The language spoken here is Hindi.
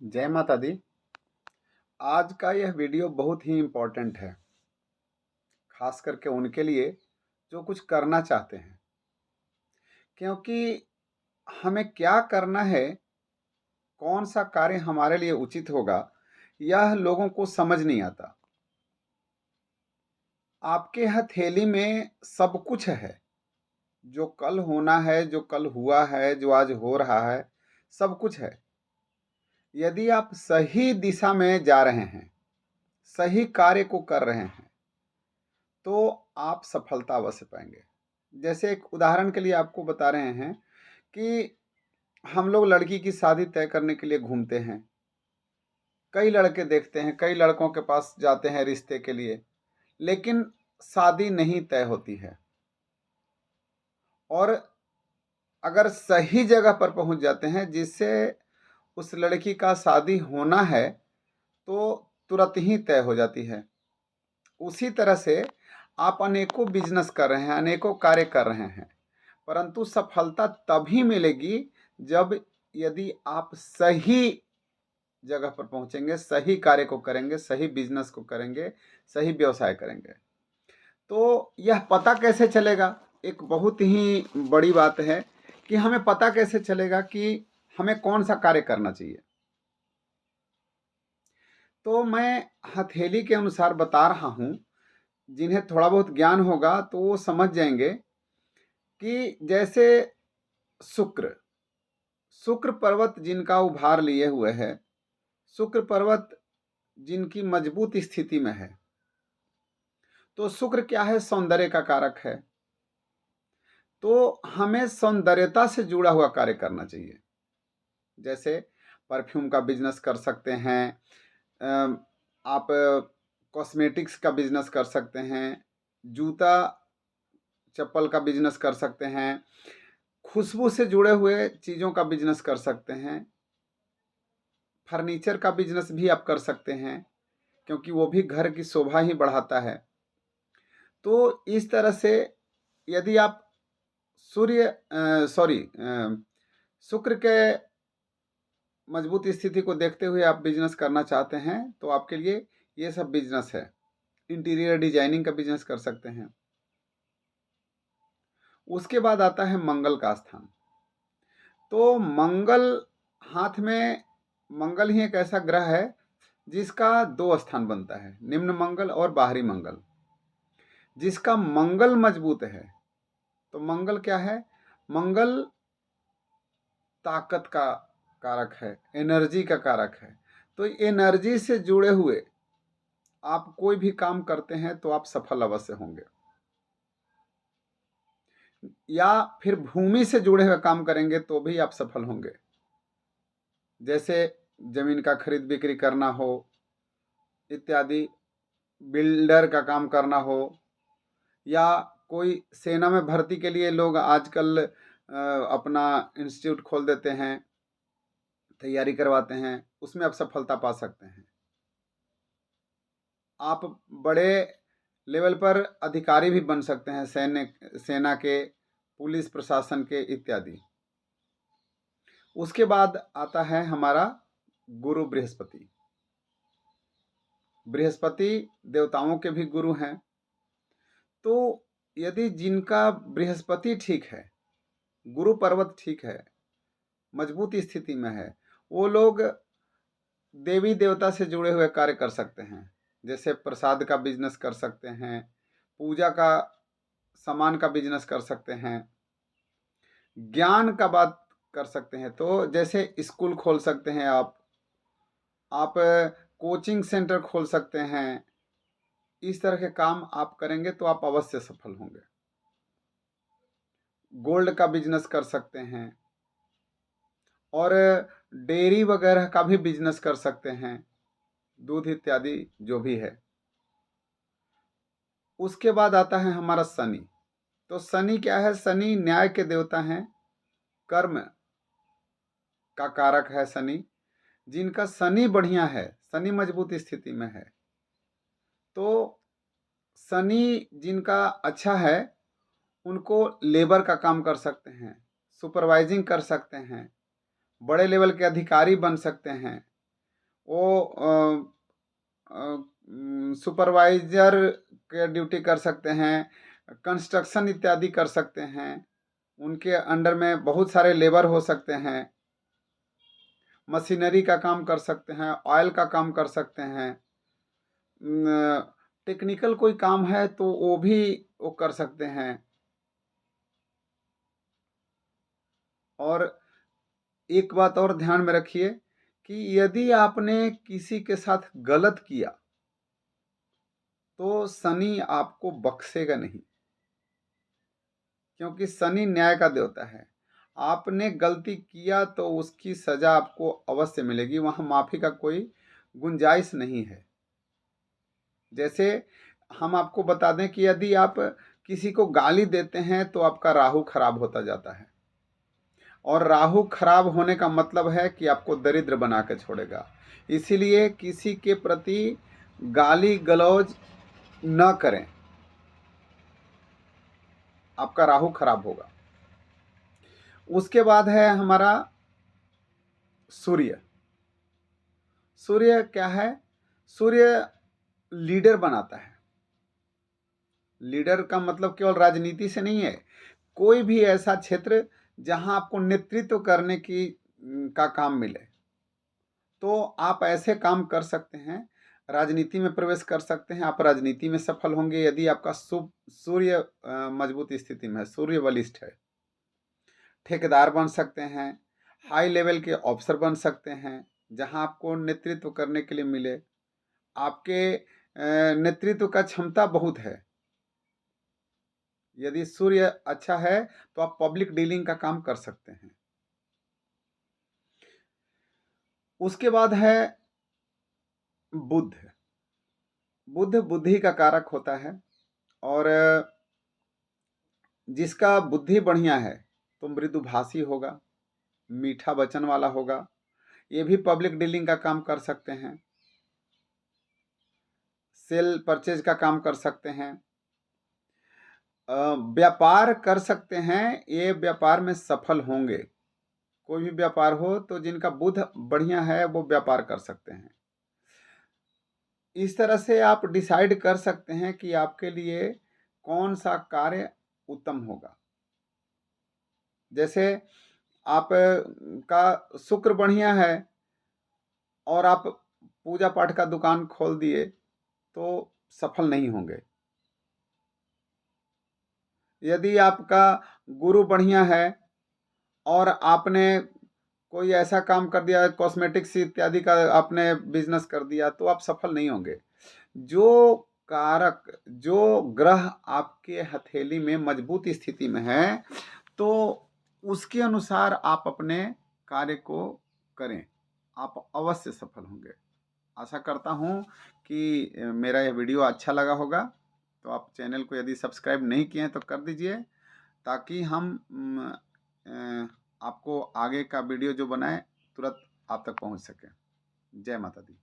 जय माता दी। आज का यह वीडियो बहुत ही इम्पोर्टेंट है, खास करके उनके लिए जो कुछ करना चाहते हैं। क्योंकि हमें क्या करना है, कौन सा कार्य हमारे लिए उचित होगा, यह लोगों को समझ नहीं आता। आपके हथेली में सब कुछ है, जो कल होना है, जो कल हुआ है, जो आज हो रहा है, सब कुछ है। यदि आप सही दिशा में जा रहे हैं, सही कार्य को कर रहे हैं, तो आप सफलता अवश्य पाएंगे। जैसे एक उदाहरण के लिए आपको बता रहे हैं कि हम लोग लड़की की शादी तय करने के लिए घूमते हैं। कई लड़के देखते हैं, कई लड़कों के पास जाते हैं रिश्ते के लिए, लेकिन शादी नहीं तय होती है। और अगर सही जगह पर पहुंच जाते हैं जिससे उस लड़की का शादी होना है, तो तुरंत ही तय हो जाती है। उसी तरह से आप अनेकों बिजनेस कर रहे हैं, अनेकों कार्य कर रहे हैं, परंतु सफलता तभी मिलेगी जब यदि आप सही जगह पर पहुंचेंगे, सही कार्य को करेंगे, सही बिजनेस को करेंगे, सही व्यवसाय करेंगे। तो यह पता कैसे चलेगा? एक बहुत ही बड़ी बात है कि हमें पता कैसे चलेगा कि हमें कौन सा कार्य करना चाहिए। तो मैं हथेली के अनुसार बता रहा हूं। जिन्हें थोड़ा बहुत ज्ञान होगा तो वो समझ जाएंगे कि जैसे शुक्र शुक्र पर्वत जिनका उभार लिए हुए है, शुक्र पर्वत जिनकी मजबूत स्थिति में है, तो शुक्र क्या है? सौंदर्य का कारक है। तो हमें सौंदर्यता से जुड़ा हुआ कार्य करना चाहिए। जैसे परफ्यूम का बिजनेस कर सकते हैं, आप कॉस्मेटिक्स का बिजनेस कर सकते हैं, जूता चप्पल का बिजनेस कर सकते हैं, खुशबू से जुड़े हुए चीज़ों का बिजनेस कर सकते हैं, फर्नीचर का बिजनेस भी आप कर सकते हैं, क्योंकि वो भी घर की शोभा ही बढ़ाता है। तो इस तरह से यदि आप शुक्र के मजबूत स्थिति को देखते हुए आप बिजनेस करना चाहते हैं, तो आपके लिए ये सब बिजनेस है। इंटीरियर डिजाइनिंग का बिजनेस कर सकते हैं। उसके बाद आता है मंगल का स्थान। तो मंगल हाथ में, मंगल ही एक ऐसा ग्रह है जिसका दो स्थान बनता है, निम्न मंगल और बाहरी मंगल। जिसका मंगल मजबूत है, तो मंगल क्या है? मंगल ताकत का कारक है, एनर्जी का कारक है। तो एनर्जी से जुड़े हुए आप कोई भी काम करते हैं तो आप सफल अवश्य होंगे। या फिर भूमि से जुड़े हुए काम करेंगे तो भी आप सफल होंगे। जैसे जमीन का खरीद बिक्री करना हो इत्यादि, बिल्डर का काम करना हो, या कोई सेना में भर्ती के लिए लोग आजकल अपना इंस्टीट्यूट खोल देते हैं, तैयारी करवाते हैं, उसमें आप सफलता पा सकते हैं। आप बड़े लेवल पर अधिकारी भी बन सकते हैं, सेना के, पुलिस प्रशासन के इत्यादि। उसके बाद आता है हमारा गुरु बृहस्पति। बृहस्पति देवताओं के भी गुरु हैं। तो यदि जिनका बृहस्पति ठीक है, गुरु पर्वत ठीक है, मजबूत स्थिति में है, वो लोग देवी देवता से जुड़े हुए कार्य कर सकते हैं। जैसे प्रसाद का बिजनेस कर सकते हैं, पूजा का सामान का बिजनेस कर सकते हैं, ज्ञान का बात कर सकते हैं। तो जैसे स्कूल खोल सकते हैं आप कोचिंग सेंटर खोल सकते हैं। इस तरह के काम आप करेंगे तो आप अवश्य सफल होंगे। गोल्ड का बिजनेस कर सकते हैं, और डेयरी वगैरह का भी बिजनेस कर सकते हैं, दूध इत्यादि जो भी है। उसके बाद आता है हमारा शनि। तो शनि क्या है? शनि न्याय के देवता हैं, कर्म का कारक है शनि। जिनका शनि बढ़िया है, शनि मजबूत स्थिति में है, तो शनि जिनका अच्छा है, उनको लेबर का काम कर सकते हैं, सुपरवाइजिंग कर सकते हैं, बड़े लेवल के अधिकारी बन सकते हैं, वो सुपरवाइज़र के ड्यूटी कर सकते हैं, कंस्ट्रक्शन इत्यादि कर सकते हैं। उनके अंडर में बहुत सारे लेबर हो सकते हैं, मशीनरी का काम कर सकते हैं, ऑयल का काम कर सकते हैं। टेक्निकल कोई काम है तो वो भी वो कर सकते हैं। और एक बात और ध्यान में रखिए कि यदि आपने किसी के साथ गलत किया तो शनि आपको बख्शेगा नहीं, क्योंकि शनि न्याय का देवता है। आपने गलती किया तो उसकी सजा आपको अवश्य मिलेगी, वहाँ माफ़ी का कोई गुंजाइश नहीं है। जैसे हम आपको बता दें कि यदि आप किसी को गाली देते हैं तो आपका राहु खराब होता जाता है, और राहु खराब होने का मतलब है कि आपको दरिद्र बना के छोड़ेगा। इसीलिए किसी के प्रति गाली गलौज न करें, आपका राहु खराब होगा। उसके बाद है हमारा सूर्य। सूर्य क्या है? सूर्य लीडर बनाता है। लीडर का मतलब केवल राजनीति से नहीं है, कोई भी ऐसा क्षेत्र जहां आपको नेतृत्व करने की का काम मिले तो आप ऐसे काम कर सकते हैं, राजनीति में प्रवेश कर सकते हैं। आप राजनीति में सफल होंगे यदि आपका शुभ सूर्य मजबूत स्थिति में है, सूर्य बलिष्ठ है। ठेकेदार बन सकते हैं, हाई लेवल के ऑफिसर बन सकते हैं, जहां आपको नेतृत्व करने के लिए मिले। आपके नेतृत्व का क्षमता बहुत है। यदि सूर्य अच्छा है तो आप पब्लिक डीलिंग का काम कर सकते हैं। उसके बाद है बुध। बुध बुद्धि का कारक होता है, और जिसका बुद्धि बढ़िया है तो मृदुभाषी होगा, मीठा वचन वाला होगा। ये भी पब्लिक डीलिंग का काम कर सकते हैं, सेल परचेज का काम कर सकते हैं, व्यापार कर सकते हैं। ये व्यापार में सफल होंगे। कोई भी व्यापार हो तो जिनका बुध बढ़िया है वो व्यापार कर सकते हैं। इस तरह से आप डिसाइड कर सकते हैं कि आपके लिए कौन सा कार्य उत्तम होगा। जैसे आप का शुक्र बढ़िया है और आप पूजा पाठ का दुकान खोल दिए तो सफल नहीं होंगे। यदि आपका गुरु बढ़िया है और आपने कोई ऐसा काम कर दिया, कॉस्मेटिक्स इत्यादि का आपने बिजनेस कर दिया, तो आप सफल नहीं होंगे। जो कारक, जो ग्रह आपके हथेली में मजबूत स्थिति में है तो उसके अनुसार आप अपने कार्य को करें, आप अवश्य सफल होंगे। आशा करता हूँ कि मेरा यह वीडियो अच्छा लगा होगा। तो आप चैनल को यदि सब्सक्राइब नहीं किए हैं तो कर दीजिए, ताकि हम आपको आगे का वीडियो जो बनाए तुरंत आप तक पहुंच सके। जय माता दी।